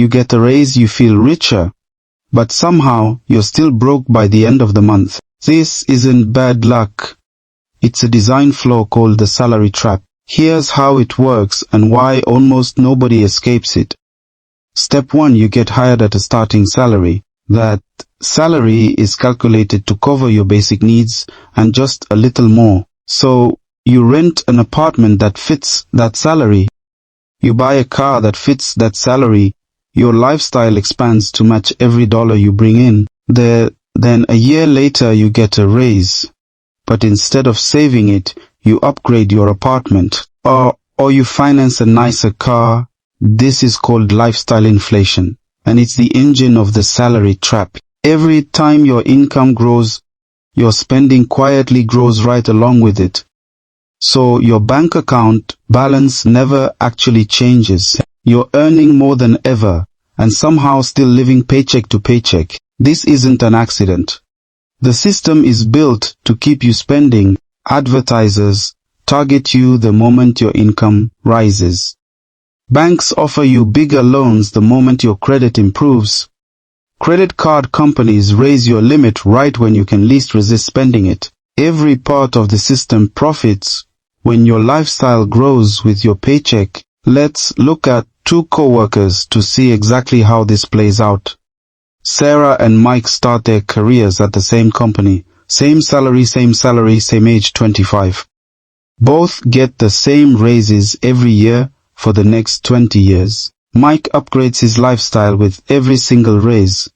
You get a raise, you feel richer, but somehow you're still broke by the end of the month. This isn't bad luck. It's a design flaw called the salary trap. Here's how it works and why almost nobody escapes it. Step 1. You get hired at a starting salary. That salary is calculated to cover your basic needs and just a little more. So, you rent an apartment that fits that salary. You buy a car that fits that salary. Your lifestyle expands to match every dollar you bring in. Then a year later you get a raise. But instead of saving it, you upgrade your apartment. Or you finance a nicer car. This is called lifestyle inflation. And it's the engine of the salary trap. Every time your income grows, your spending quietly grows right along with it. So your bank account balance never actually changes. You're earning more than ever, and somehow still living paycheck to paycheck. This isn't an accident. The system is built to keep you spending. Advertisers target you the moment your income rises. Banks offer you bigger loans the moment your credit improves. Credit card companies raise your limit right when you can least resist spending it. Every part of the system profits when your lifestyle grows with your paycheck. Let's look at two co-workers to see exactly how this plays out. Sarah and Mike start their careers at the same company. Same salary, same age, 25. Both get the same raises every year for the next 20 years. Mike upgrades his lifestyle with every single raise.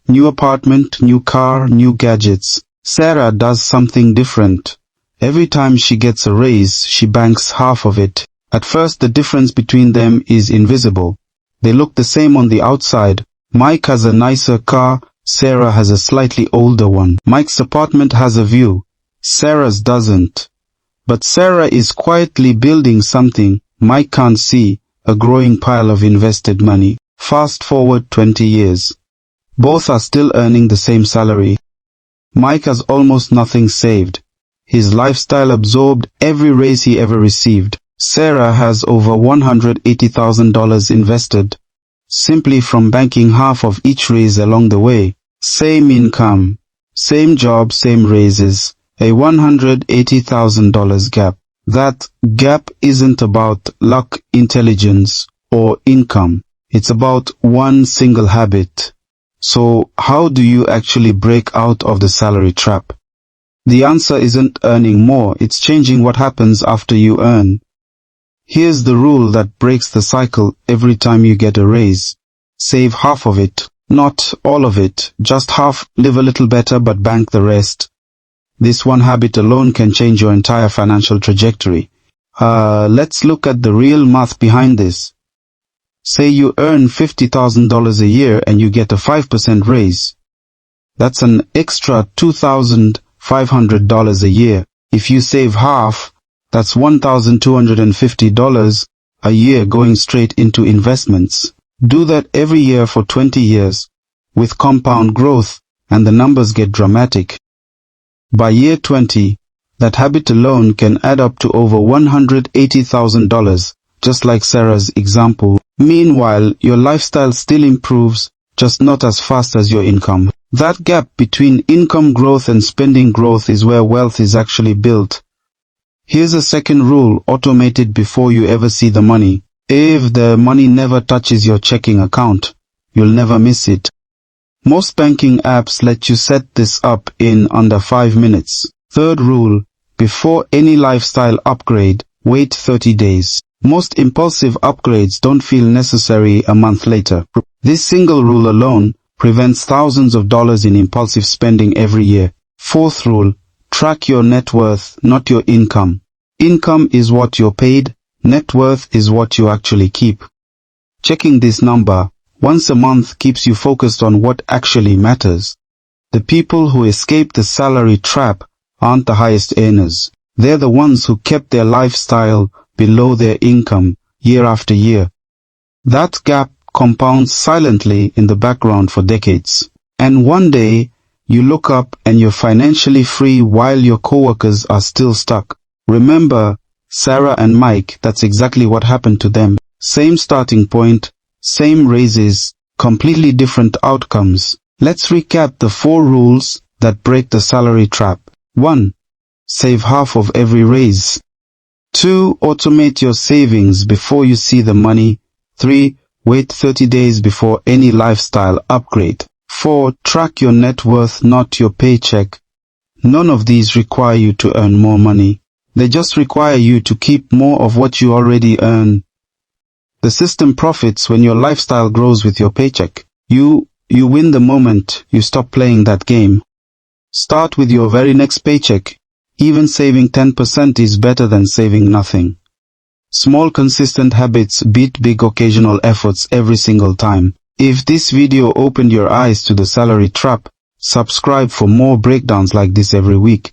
New apartment, new car, new gadgets. Sarah does something different. Every time she gets a raise, she banks half of it. At first, the difference between them is invisible. They look the same on the outside. Mike has a nicer car, Sarah has a slightly older one. Mike's apartment has a view, Sarah's doesn't. But Sarah is quietly building something Mike can't see, a growing pile of invested money. Fast forward 20 years. Both are still earning the same salary. Mike has almost nothing saved. His lifestyle absorbed every raise he ever received. Sarah has over $180,000 invested, simply from banking half of each raise along the way. Same income, same job, same raises, a $180,000 gap. That gap isn't about luck, intelligence, or income. It's about one single habit. So how do you actually break out of the salary trap? The answer isn't earning more, it's changing what happens after you earn. Here's the rule that breaks the cycle every time you get a raise. Save half of it, not all of it, just half. Live a little better but bank the rest. This one habit alone can change your entire financial trajectory. Let's look at the real math behind this. Say you earn $50,000 a year and you get a 5% raise. That's an extra $2,500 a year. If you save half, that's $1,250 a year going straight into investments. Do that every year for 20 years, with compound growth, and the numbers get dramatic. By year 20, that habit alone can add up to over $180,000, just like Sarah's example. Meanwhile, your lifestyle still improves, just not as fast as your income. That gap between income growth and spending growth is where wealth is actually built. Here's a second rule, automate it before you ever see the money. If the money never touches your checking account, you'll never miss it. Most banking apps let you set this up in under 5 minutes. Third rule, before any lifestyle upgrade, wait 30 days. Most impulsive upgrades don't feel necessary a month later. This single rule alone prevents thousands of dollars in impulsive spending every year. Fourth rule, track your net worth, not your income. Income is what you're paid, net worth is what you actually keep. Checking this number once a month keeps you focused on what actually matters. The people who escape the salary trap aren't the highest earners. They're the ones who kept their lifestyle below their income year after year. That gap compounds silently in the background for decades. And one day, you look up and you're financially free while your coworkers are still stuck. Remember, Sarah and Mike, that's exactly what happened to them. Same starting point, Same raises, completely different outcomes. Let's recap the 4 rules that break the salary trap. 1. Save half of every raise. 2. Automate your savings before you see the money. 3. Wait 30 days before any lifestyle upgrade. 4. Track your net worth, not your paycheck. None of these require you to earn more money. They just require you to keep more of what you already earn. The system profits when your lifestyle grows with your paycheck. You win the moment you stop playing that game. Start with your very next paycheck. Even saving 10% is better than saving nothing. Small consistent habits beat big occasional efforts every single time. If this video opened your eyes to the salary trap, subscribe for more breakdowns like this every week.